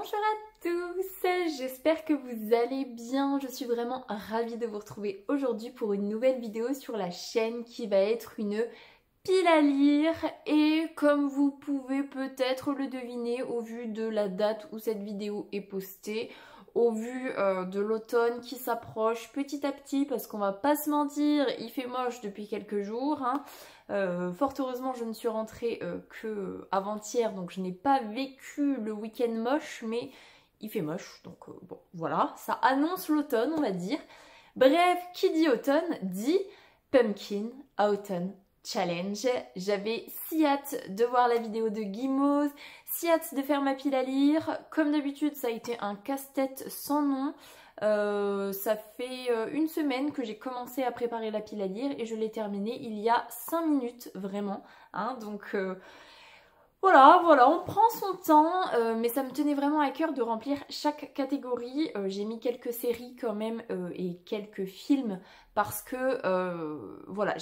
Bonjour à tous, j'espère que vous allez bien. Je suis vraiment ravie de vous retrouver aujourd'hui pour une nouvelle vidéo sur la chaîne qui va être une pile à lire. Et comme vous pouvez peut-être le deviner au vu de la date où cette vidéo est postée, au vu de l'automne qui s'approche petit à petit, parce qu'on va pas se mentir, il fait moche depuis quelques jours, hein. Fort heureusement je ne suis rentrée que avant-hier, donc je n'ai pas vécu le week-end moche, mais il fait moche, donc bon voilà, ça annonce l'automne on va dire. Bref, qui dit automne dit Pumpkin Autumn Challenge. J'avais si hâte de voir la vidéo de Guimauve, si hâte de faire ma pile à lire. Comme d'habitude ça a été un casse-tête sans nom. Ça fait une semaine que j'ai commencé à préparer la pile à lire et je l'ai terminée il y a 5 minutes vraiment, hein, donc voilà, on prend son temps, mais ça me tenait vraiment à cœur de remplir chaque catégorie. J'ai mis quelques séries quand même et quelques films parce que voilà,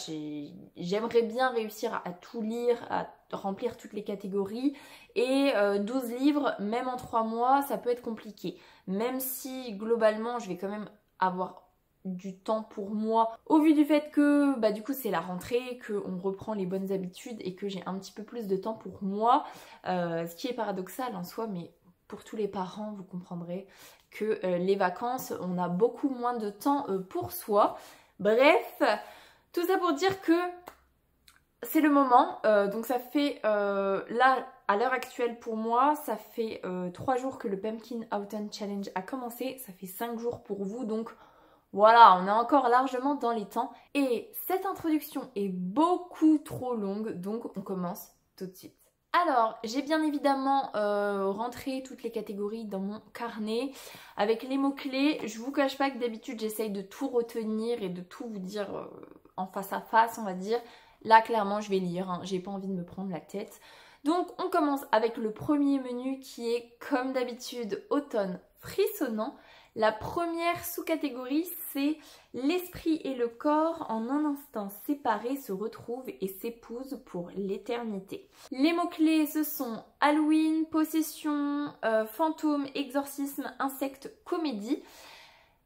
j'aimerais bien réussir à tout lire, à remplir toutes les catégories. Et 12 livres, même en 3 mois, ça peut être compliqué. Même si globalement, je vais quand même avoir du temps pour moi au vu du fait que bah du coup c'est la rentrée, qu'on reprend les bonnes habitudes et que j'ai un petit peu plus de temps pour moi, ce qui est paradoxal en soi, mais pour tous les parents vous comprendrez que les vacances on a beaucoup moins de temps pour soi. Bref, tout ça pour dire que c'est le moment, donc ça fait là à l'heure actuelle pour moi ça fait 3 jours que le Pumpkin Autumn Challenge a commencé, ça fait 5 jours pour vous, donc voilà, on est encore largement dans les temps. Et cette introduction est beaucoup trop longue, donc on commence tout de suite. Alors, j'ai bien évidemment rentré toutes les catégories dans mon carnet avec les mots-clés. Je vous cache pas que d'habitude j'essaye de tout retenir et de tout vous dire en face à face, on va dire. Là, clairement, je vais lire, hein. J'ai pas envie de me prendre la tête. Donc, on commence avec le premier menu qui est, comme d'habitude, automne frissonnant. La première sous-catégorie, c'est l'esprit et le corps en un instant séparés se retrouvent et s'épousent pour l'éternité. Les mots-clés, ce sont Halloween, possession, fantôme, exorcisme, insecte, comédie.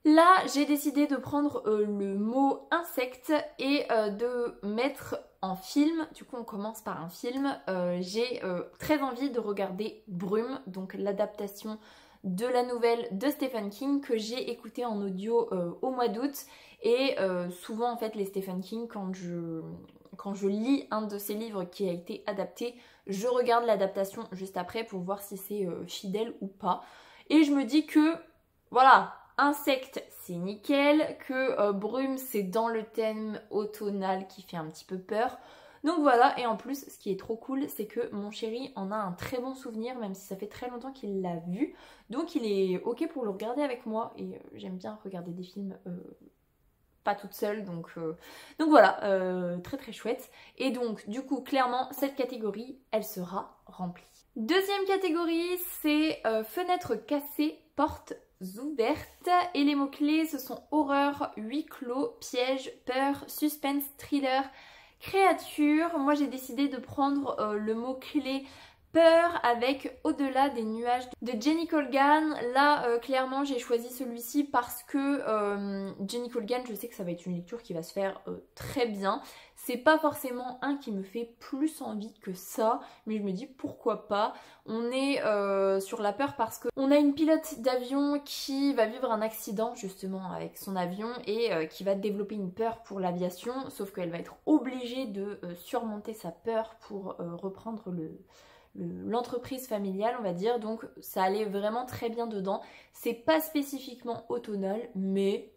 Là, j'ai décidé de prendre le mot insecte et de mettre en film. Du coup, on commence par un film. J'ai très envie de regarder Brume, donc l'adaptation de la nouvelle de Stephen King que j'ai écouté en audio au mois d'août. Et souvent en fait les Stephen King, quand je lis un de ses livres qui a été adapté, je regarde l'adaptation juste après pour voir si c'est fidèle ou pas. Et je me dis que voilà, insecte c'est nickel, que brume c'est dans le thème automnal qui fait un petit peu peur. Donc voilà, et en plus ce qui est trop cool c'est que mon chéri en a un très bon souvenir, même si ça fait très longtemps qu'il l'a vu, donc il est ok pour le regarder avec moi. Et j'aime bien regarder des films pas toute seule, donc voilà, très très chouette. Et donc du coup clairement cette catégorie elle sera remplie. Deuxième catégorie c'est fenêtres cassées, portes ouvertes, et les mots clés ce sont horreur, huis clos, piège, peur, suspense, thriller, créature. Moi j'ai décidé de prendre le mot clé peur avec Au-delà des nuages de Jenny Colgan. Là clairement j'ai choisi celui-ci parce que Jenny Colgan, je sais que ça va être une lecture qui va se faire très bien. C'est pas forcément un qui me fait plus envie que ça, mais je me dis pourquoi pas. On est sur la peur parce qu'on a une pilote d'avion qui va vivre un accident justement avec son avion et qui va développer une peur pour l'aviation, sauf qu'elle va être obligée de surmonter sa peur pour reprendre l'entreprise familiale on va dire, donc ça allait vraiment très bien dedans. C'est pas spécifiquement automnal, mais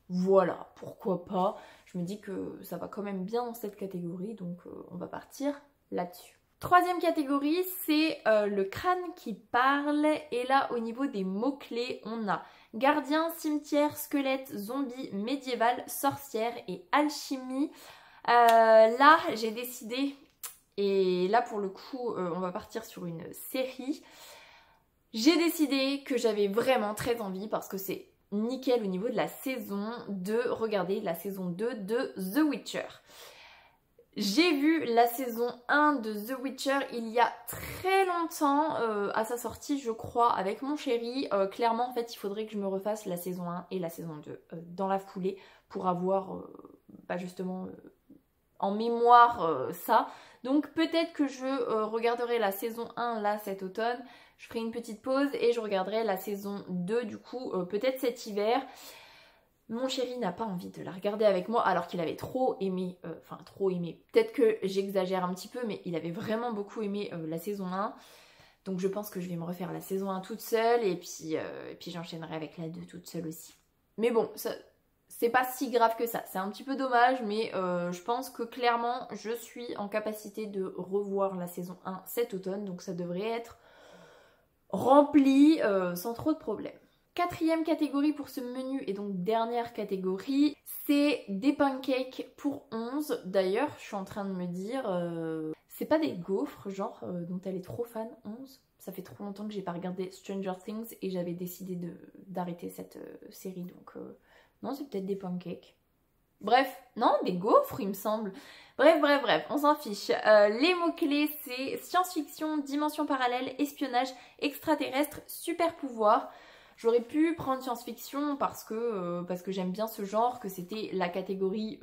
voilà, pourquoi pas. Je me dis que ça va quand même bien dans cette catégorie, donc on va partir là-dessus. Troisième catégorie, c'est le crâne qui parle. Et là, au niveau des mots-clés, on a gardien, cimetière, squelette, zombie, médiéval, sorcière et alchimie. Là, j'ai décidé, et là pour le coup, on va partir sur une série. J'ai décidé que j'avais vraiment très envie, parce que c'est nickel au niveau de la saison, de regarder la saison 2 de The Witcher. J'ai vu la saison 1 de The Witcher il y a très longtemps, à sa sortie je crois, avec mon chéri. Clairement en fait il faudrait que je me refasse la saison 1 et la saison 2 dans la foulée pour avoir justement en mémoire ça. Donc peut-être que je regarderai la saison 1 là cet automne, je ferai une petite pause et je regarderai la saison 2 du coup peut-être cet hiver. Mon chéri n'a pas envie de la regarder avec moi alors qu'il avait trop aimé, peut-être que j'exagère un petit peu, mais il avait vraiment beaucoup aimé la saison 1. Donc je pense que je vais me refaire la saison 1 toute seule et puis j'enchaînerai avec la 2 toute seule aussi. Mais bon, c'est pas si grave que ça, c'est un petit peu dommage, mais je pense que clairement je suis en capacité de revoir la saison 1 cet automne, donc ça devrait être rempli sans trop de problèmes. Quatrième catégorie pour ce menu et donc dernière catégorie, c'est des pancakes pour 11. D'ailleurs, je suis en train de me dire, c'est pas des gaufres genre dont elle est trop fan, 11. Ça fait trop longtemps que j'ai pas regardé Stranger Things et j'avais décidé d'arrêter cette série, donc non, c'est peut-être des pancakes. Bref, non, des gaufres il me semble. Bref, on s'en fiche. Les mots-clés, c'est science-fiction, dimension parallèle, espionnage, extraterrestre, super pouvoir. J'aurais pu prendre science-fiction parce que j'aime bien ce genre, que c'était la catégorie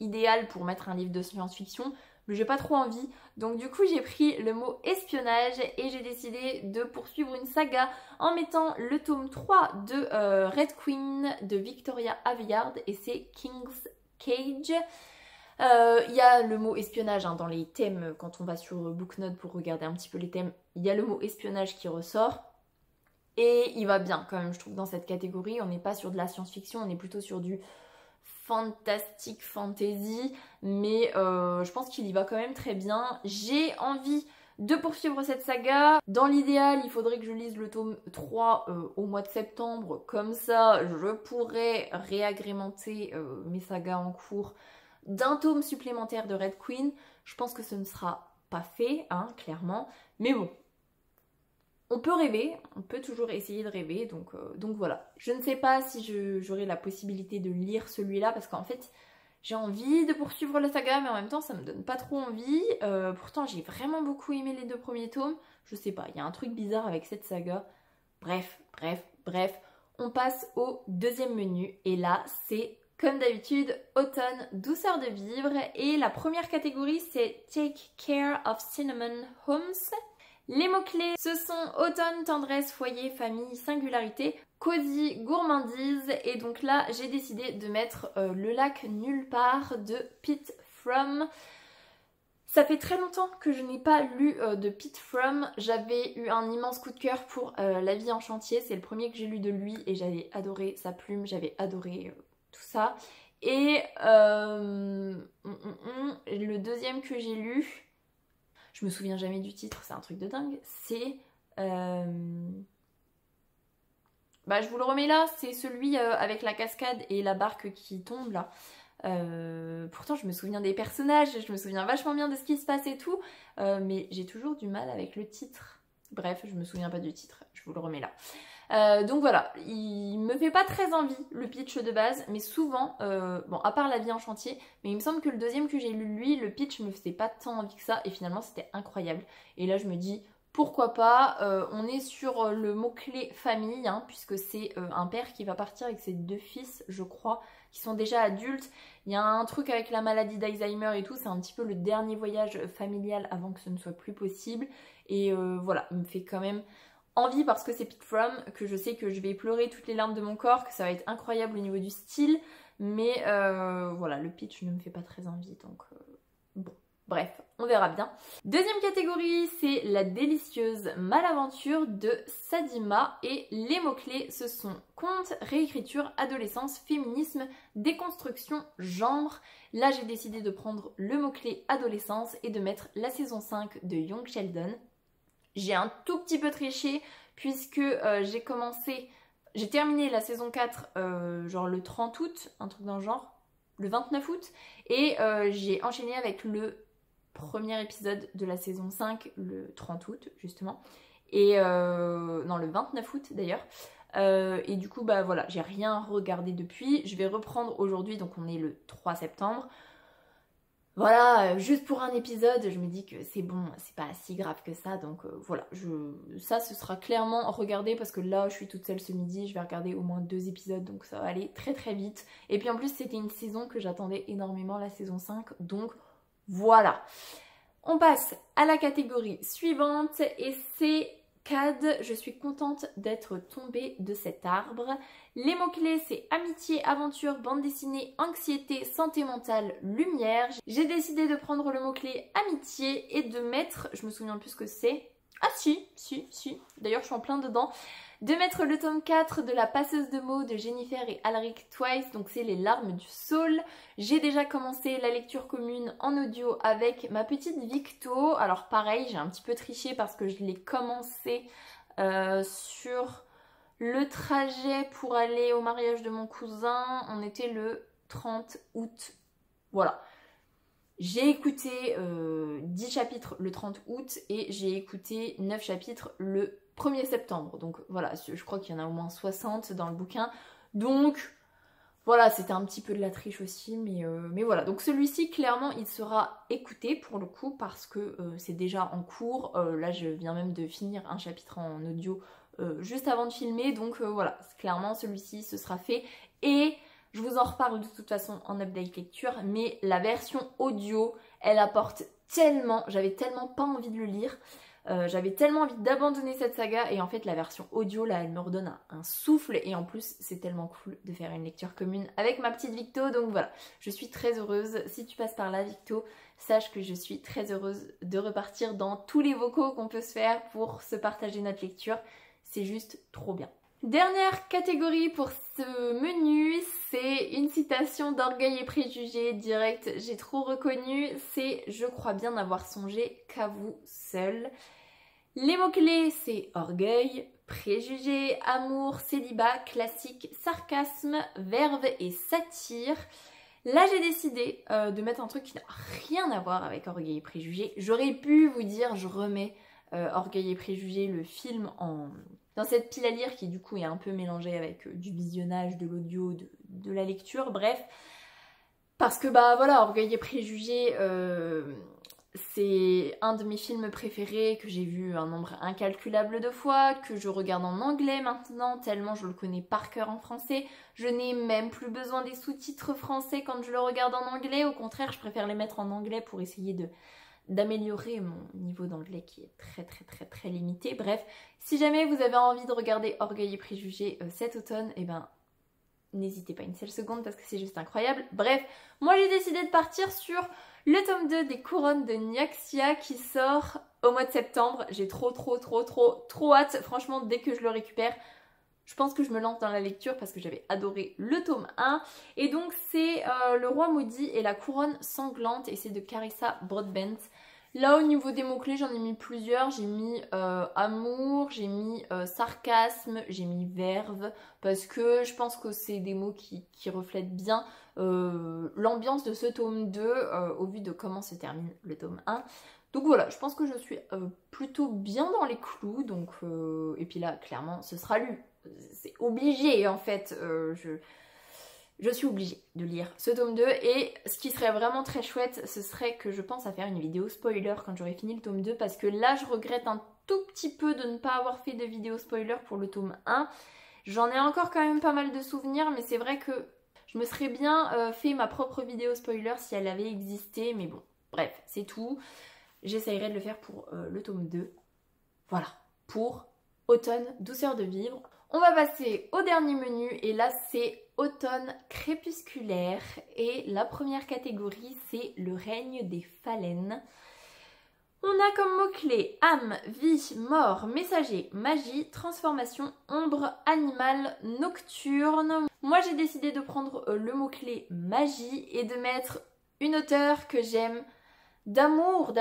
idéale pour mettre un livre de science-fiction, mais j'ai pas trop envie. Donc du coup j'ai pris le mot espionnage et j'ai décidé de poursuivre une saga en mettant le tome 3 de Red Queen de Victoria Aveyard et c'est King's Cage. Il y a le mot espionnage dans les thèmes, quand on va sur Booknote pour regarder un petit peu les thèmes, il y a le mot espionnage qui ressort. Et il va bien quand même, je trouve, dans cette catégorie. On n'est pas sur de la science-fiction, on est plutôt sur du fantastique fantasy. Mais je pense qu'il y va quand même très bien. J'ai envie de poursuivre cette saga. Dans l'idéal, il faudrait que je lise le tome 3 au mois de septembre. Comme ça, je pourrais réagrémenter mes sagas en cours d'un tome supplémentaire de Red Queen. Je pense que ce ne sera pas fait, clairement. Mais bon. On peut rêver, on peut toujours essayer de rêver, donc voilà. Je ne sais pas si j'aurai la possibilité de lire celui-là, parce qu'en fait, j'ai envie de poursuivre la saga, mais en même temps, ça me donne pas trop envie. Pourtant, j'ai vraiment beaucoup aimé les 2 premiers tomes. Je sais pas, il y a un truc bizarre avec cette saga. Bref. On passe au deuxième menu, et là, c'est comme d'habitude, automne, douceur de vivre. Et la première catégorie, c'est Take Care of Cinnamon Homes. Les mots-clés, ce sont automne, tendresse, foyer, famille, singularité, cosy, gourmandise. Et donc là, j'ai décidé de mettre Le lac nulle part de Pete Fromm. Ça fait très longtemps que je n'ai pas lu de Pete Fromm. J'avais eu un immense coup de cœur pour La vie en chantier. C'est le premier que j'ai lu de lui et j'avais adoré sa plume, j'avais adoré tout ça. Et le deuxième que j'ai lu... Je me souviens jamais du titre, c'est un truc de dingue. C'est... je vous le remets là, c'est celui avec la cascade et la barque qui tombe là. Pourtant je me souviens des personnages, je me souviens vachement bien de ce qui se passe et tout. Mais j'ai toujours du mal avec le titre. Bref, je me souviens pas du titre, je vous le remets là. Donc voilà, il me fait pas très envie le pitch de base, mais souvent, bon à part La vie en chantier, mais il me semble que le deuxième que j'ai lu lui, le pitch me faisait pas tant envie que ça et finalement c'était incroyable. Et là je me dis pourquoi pas, on est sur le mot-clé famille, puisque c'est un père qui va partir avec ses 2 fils, je crois, qui sont déjà adultes. Il y a un truc avec la maladie d'Alzheimer et tout, c'est un petit peu le dernier voyage familial avant que ce ne soit plus possible. Et voilà, il me fait quand même envie parce que c'est Pete Fromm, que je sais que je vais pleurer toutes les larmes de mon corps, que ça va être incroyable au niveau du style, mais voilà, le pitch ne me fait pas très envie, donc bon, bref, on verra bien. Deuxième catégorie, c'est la délicieuse Malaventure de Sadima, et les mots-clés, ce sont conte, réécriture, adolescence, féminisme, déconstruction, genre. Là, j'ai décidé de prendre le mot-clé adolescence et de mettre la saison 5 de Young Sheldon. J'ai un tout petit peu triché puisque j'ai terminé la saison 4 genre le 30 août, un truc dans le genre, le 29 août, et j'ai enchaîné avec le premier épisode de la saison 5 le 30 août justement, et non le 29 août d'ailleurs, et du coup voilà, j'ai rien regardé depuis, je vais reprendre aujourd'hui, donc on est le 3 septembre. voilà, juste pour un épisode, je me dis que c'est bon, c'est pas si grave que ça, donc voilà, ça ce sera clairement regardé parce que là je suis toute seule ce midi, je vais regarder au moins 2 épisodes, donc ça va aller très très vite. Et puis en plus c'était une saison que j'attendais énormément, la saison 5, donc voilà. On passe à la catégorie suivante et c'est CAD, je suis contente d'être tombée de cet arbre. Les mots-clés, c'est amitié, aventure, bande dessinée, anxiété, santé mentale, lumière. J'ai décidé de prendre le mot-clé amitié et de mettre, je me souviens plus ce que c'est. Ah si, d'ailleurs je suis en plein dedans. De mettre le tome 4 de La passeuse de mots de Jennifer et Alaric Twice, donc c'est Les larmes du saule. J'ai déjà commencé la lecture commune en audio avec ma petite Victo. Alors pareil, j'ai un petit peu triché parce que je l'ai commencé sur le trajet pour aller au mariage de mon cousin. On était le 30 août, voilà. J'ai écouté 10 chapitres le 30 août et j'ai écouté 9 chapitres le 1er septembre. Donc voilà, je crois qu'il y en a au moins 60 dans le bouquin. Donc voilà, c'était un petit peu de la triche aussi, mais voilà. Donc celui-ci, clairement, il sera écouté pour le coup parce que c'est déjà en cours. Là, je viens même de finir un chapitre en audio juste avant de filmer. Donc voilà, clairement, celui-ci, ce sera fait. Et je vous en reparle de toute façon en update lecture, mais la version audio, elle apporte tellement, j'avais tellement pas envie de le lire, j'avais tellement envie d'abandonner cette saga et en fait la version audio là elle me redonne un souffle et en plus c'est tellement cool de faire une lecture commune avec ma petite Victo, donc voilà, je suis très heureuse. Si tu passes par là Victo, sache que je suis très heureuse de repartir dans tous les vocaux qu'on peut se faire pour se partager notre lecture, c'est juste trop bien. Dernière catégorie pour ce menu, c'est une citation d'Orgueil et Préjugés direct, j'ai trop reconnu, c'est « Je crois bien n'avoir songé qu'à vous seul ». Les mots-clés, c'est orgueil, préjugés, amour, célibat, classique, sarcasme, verve et satire. Là, j'ai décidé de mettre un truc qui n'a rien à voir avec Orgueil et Préjugés. J'aurais pu vous dire, je remets Orgueil et Préjugés, le film, dans cette pile à lire qui du coup est un peu mélangée avec du visionnage, de l'audio, de la lecture, bref. Parce que bah voilà, Orgueil et Préjugés, c'est un de mes films préférés que j'ai vu un nombre incalculable de fois, que je regarde en anglais maintenant, tellement je le connais par cœur en français. Je n'ai même plus besoin des sous-titres français quand je le regarde en anglais. Au contraire, je préfère les mettre en anglais pour essayer d'améliorer mon niveau d'anglais qui est très limité. Bref, si jamais vous avez envie de regarder Orgueil et Préjugés cet automne, eh ben n'hésitez pas une seule seconde parce que c'est juste incroyable. Bref, moi j'ai décidé de partir sur le tome 2 des Couronnes de Nyaxia qui sort au mois de septembre. J'ai trop hâte. Franchement, dès que je le récupère, je pense que je me lance dans la lecture parce que j'avais adoré le tome 1. Et donc c'est Le Roi Maudit et la Couronne Sanglante et c'est de Carissa Broadbent. Là au niveau des mots-clés j'en ai mis plusieurs, j'ai mis amour, j'ai mis sarcasme, j'ai mis verve parce que je pense que c'est des mots qui reflètent bien l'ambiance de ce tome 2 au vu de comment se termine le tome 1. Donc voilà, je pense que je suis plutôt bien dans les clous, donc et puis là clairement ce sera lu, c'est obligé en fait, je suis obligée de lire ce tome 2 et ce qui serait vraiment très chouette, ce serait que je pense à faire une vidéo spoiler quand j'aurai fini le tome 2 parce que là je regrette un tout petit peu de ne pas avoir fait de vidéo spoiler pour le tome 1. J'en ai encore quand même pas mal de souvenirs mais c'est vrai que je me serais bien fait ma propre vidéo spoiler si elle avait existé, mais bon, bref, c'est tout. J'essayerai de le faire pour le tome 2. Voilà, pour Automne, douceur de vivre. On va passer au dernier menu et là c'est Automne crépusculaire et la première catégorie c'est le règne des phalènes. On a comme mots-clés âme, vie, mort, messager, magie, transformation, ombre, animal, nocturne. Moi j'ai décidé de prendre le mot-clé magie et de mettre une auteure que j'aime d'amour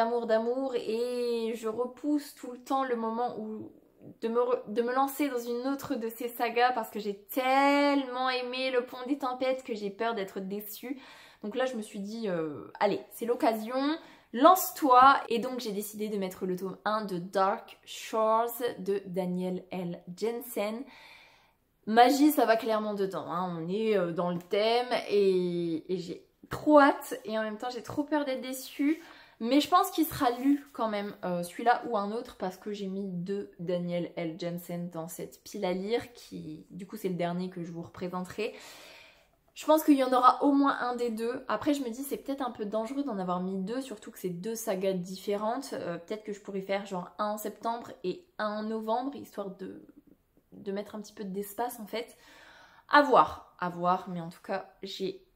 et je repousse tout le temps le moment où de me lancer dans une autre de ces sagas parce que j'ai tellement aimé Le Pont des Tempêtes que j'ai peur d'être déçue. Donc là je me suis dit allez c'est l'occasion, lance-toi, et donc j'ai décidé de mettre le tome 1 de Dark Shores de Daniel L. Jensen. Magie ça va clairement dedans, hein. On est dans le thème et j'ai trop hâte et en même temps j'ai trop peur d'être déçue. Mais je pense qu'il sera lu quand même, celui-là ou un autre, parce que j'ai mis 2 Daniel L. Jensen dans cette pile à lire, qui du coup c'est le dernier que je vous représenterai. Je pense qu'il y en aura au moins un des deux. Après je me dis c'est peut-être un peu dangereux d'en avoir mis 2, surtout que c'est 2 sagas différentes. Peut-être que je pourrais faire genre un en septembre et un en novembre, histoire de mettre un petit peu d'espace en fait. À voir, mais en tout cas j'ai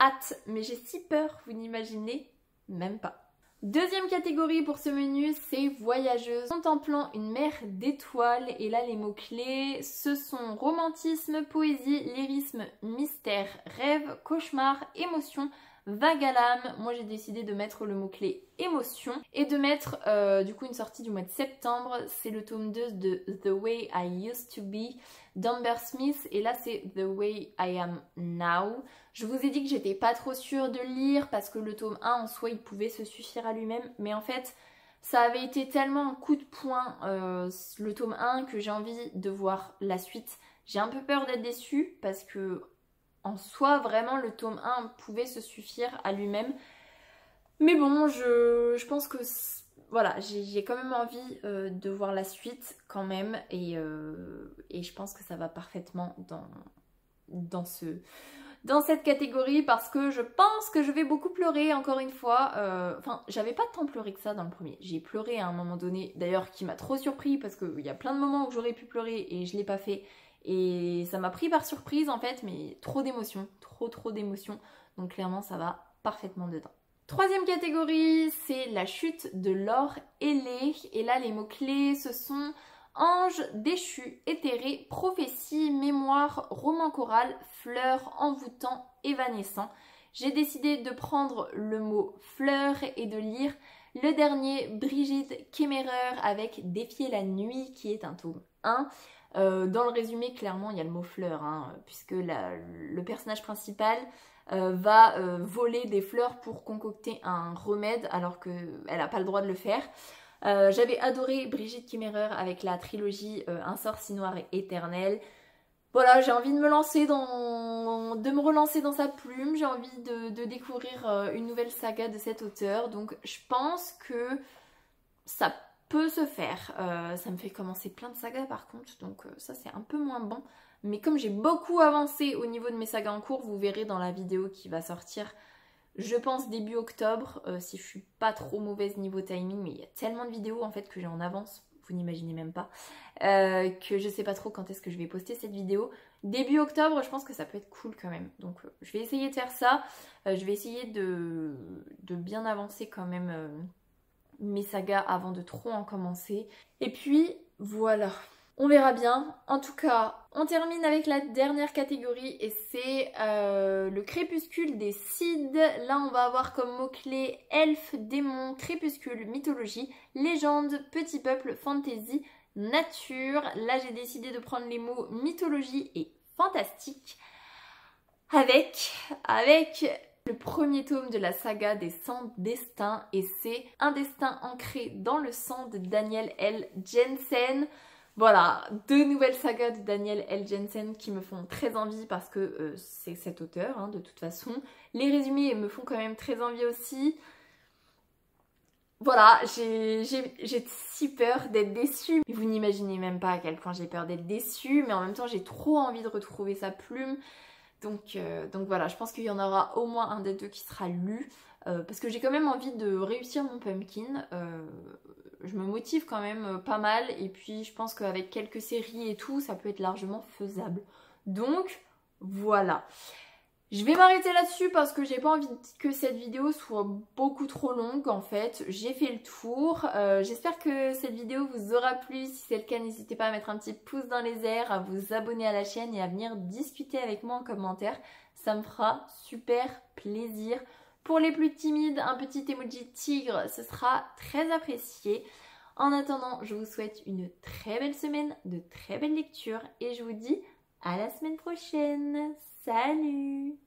hâte, mais j'ai si peur, vous n'imaginez même pas. Deuxième catégorie pour ce menu, c'est voyageuse, contemplant une mer d'étoiles. Et là, les mots-clés, ce sont romantisme, poésie, lyrisme, mystère, rêve, cauchemar, émotion, vague à l'âme. Moi, j'ai décidé de mettre le mot-clé émotion et de mettre du coup une sortie du mois de septembre. C'est le tome 2 de The Way I Used to Be d'Amber Smith. Et là, c'est The Way I Am Now. Je vous ai dit que j'étais pas trop sûre de lire parce que le tome 1 en soi il pouvait se suffire à lui-même, mais en fait ça avait été tellement un coup de poing le tome 1 que j'ai envie de voir la suite. J'ai un peu peur d'être déçue parce que en soi vraiment le tome 1 pouvait se suffire à lui-même, mais bon je pense que voilà, j'ai quand même envie de voir la suite quand même et je pense que ça va parfaitement dans cette catégorie parce que je pense que je vais beaucoup pleurer encore une fois. Enfin, j'avais pas tant pleuré que ça dans le premier. J'ai pleuré à un moment donné, d'ailleurs qui m'a trop surpris parce qu'il y a plein de moments où j'aurais pu pleurer et je l'ai pas fait. Et ça m'a pris par surprise en fait, mais trop d'émotions, trop d'émotions. Donc clairement ça va parfaitement dedans. Troisième catégorie, c'est la chute de l'or ailé. Et là les mots-clés ce sont ange déchu, éthéré, prophétie, mémoire, roman choral, fleur, envoûtant, évanescent. J'ai décidé de prendre le mot fleur et de lire le dernier Brigitte Kemmerer avec Défier la nuit qui est un tome 1. Dans le résumé, clairement, il y a le mot fleur, hein, puisque le personnage principal va voler des fleurs pour concocter un remède alors qu'elle n'a pas le droit de le faire. J'avais adoré Brigitte Kemmerer avec la trilogie Un sort si noir et éternel. Voilà, j'ai envie de me relancer dans sa plume, j'ai envie de découvrir une nouvelle saga de cet auteur, donc je pense que ça peut se faire. Ça me fait commencer plein de sagas par contre, donc ça c'est un peu moins bon. Mais comme j'ai beaucoup avancé au niveau de mes sagas en cours, vous verrez dans la vidéo qui va sortir, je pense début octobre, si je suis pas trop mauvaise niveau timing, mais il y a tellement de vidéos en fait que j'ai en avance, vous n'imaginez même pas, que je sais pas trop quand est-ce que je vais poster cette vidéo. Début octobre, je pense que ça peut être cool quand même. Donc je vais essayer de faire ça, je vais essayer de bien avancer quand même mes sagas avant de trop en commencer. Et puis voilà. On verra bien. En tout cas, on termine avec la dernière catégorie et c'est le crépuscule des Cides. Là, on va avoir comme mots-clés elfe, démon, crépuscule, mythologie, légende, petit peuple, fantasy, nature. Là, j'ai décidé de prendre les mots mythologie et fantastique avec le premier tome de la saga des 100 destins et c'est Un destin ancré dans le sang de Daniel L. Jensen. Voilà, 2 nouvelles sagas de Daniel L. Jensen qui me font très envie parce que c'est cet auteur hein, de toute façon. Les résumés me font quand même très envie aussi. Voilà, j'ai si peur d'être déçue. Vous n'imaginez même pas à quel point j'ai peur d'être déçue, mais en même temps j'ai trop envie de retrouver sa plume. Donc voilà, je pense qu'il y en aura au moins un des deux qui sera lu. Parce que j'ai quand même envie de réussir mon pumpkin. Je me motive quand même pas mal. Et puis je pense qu'avec quelques séries et tout, ça peut être largement faisable. Donc voilà. Je vais m'arrêter là-dessus parce que j'ai pas envie que cette vidéo soit beaucoup trop longue en fait. J'ai fait le tour. J'espère que cette vidéo vous aura plu. Si c'est le cas, n'hésitez pas à mettre un petit pouce dans les airs, à vous abonner à la chaîne et à venir discuter avec moi en commentaire. Ça me fera super plaisir. Pour les plus timides, un petit emoji tigre, ce sera très apprécié. En attendant, je vous souhaite une très belle semaine, de très belles lectures et je vous dis à la semaine prochaine. Salut!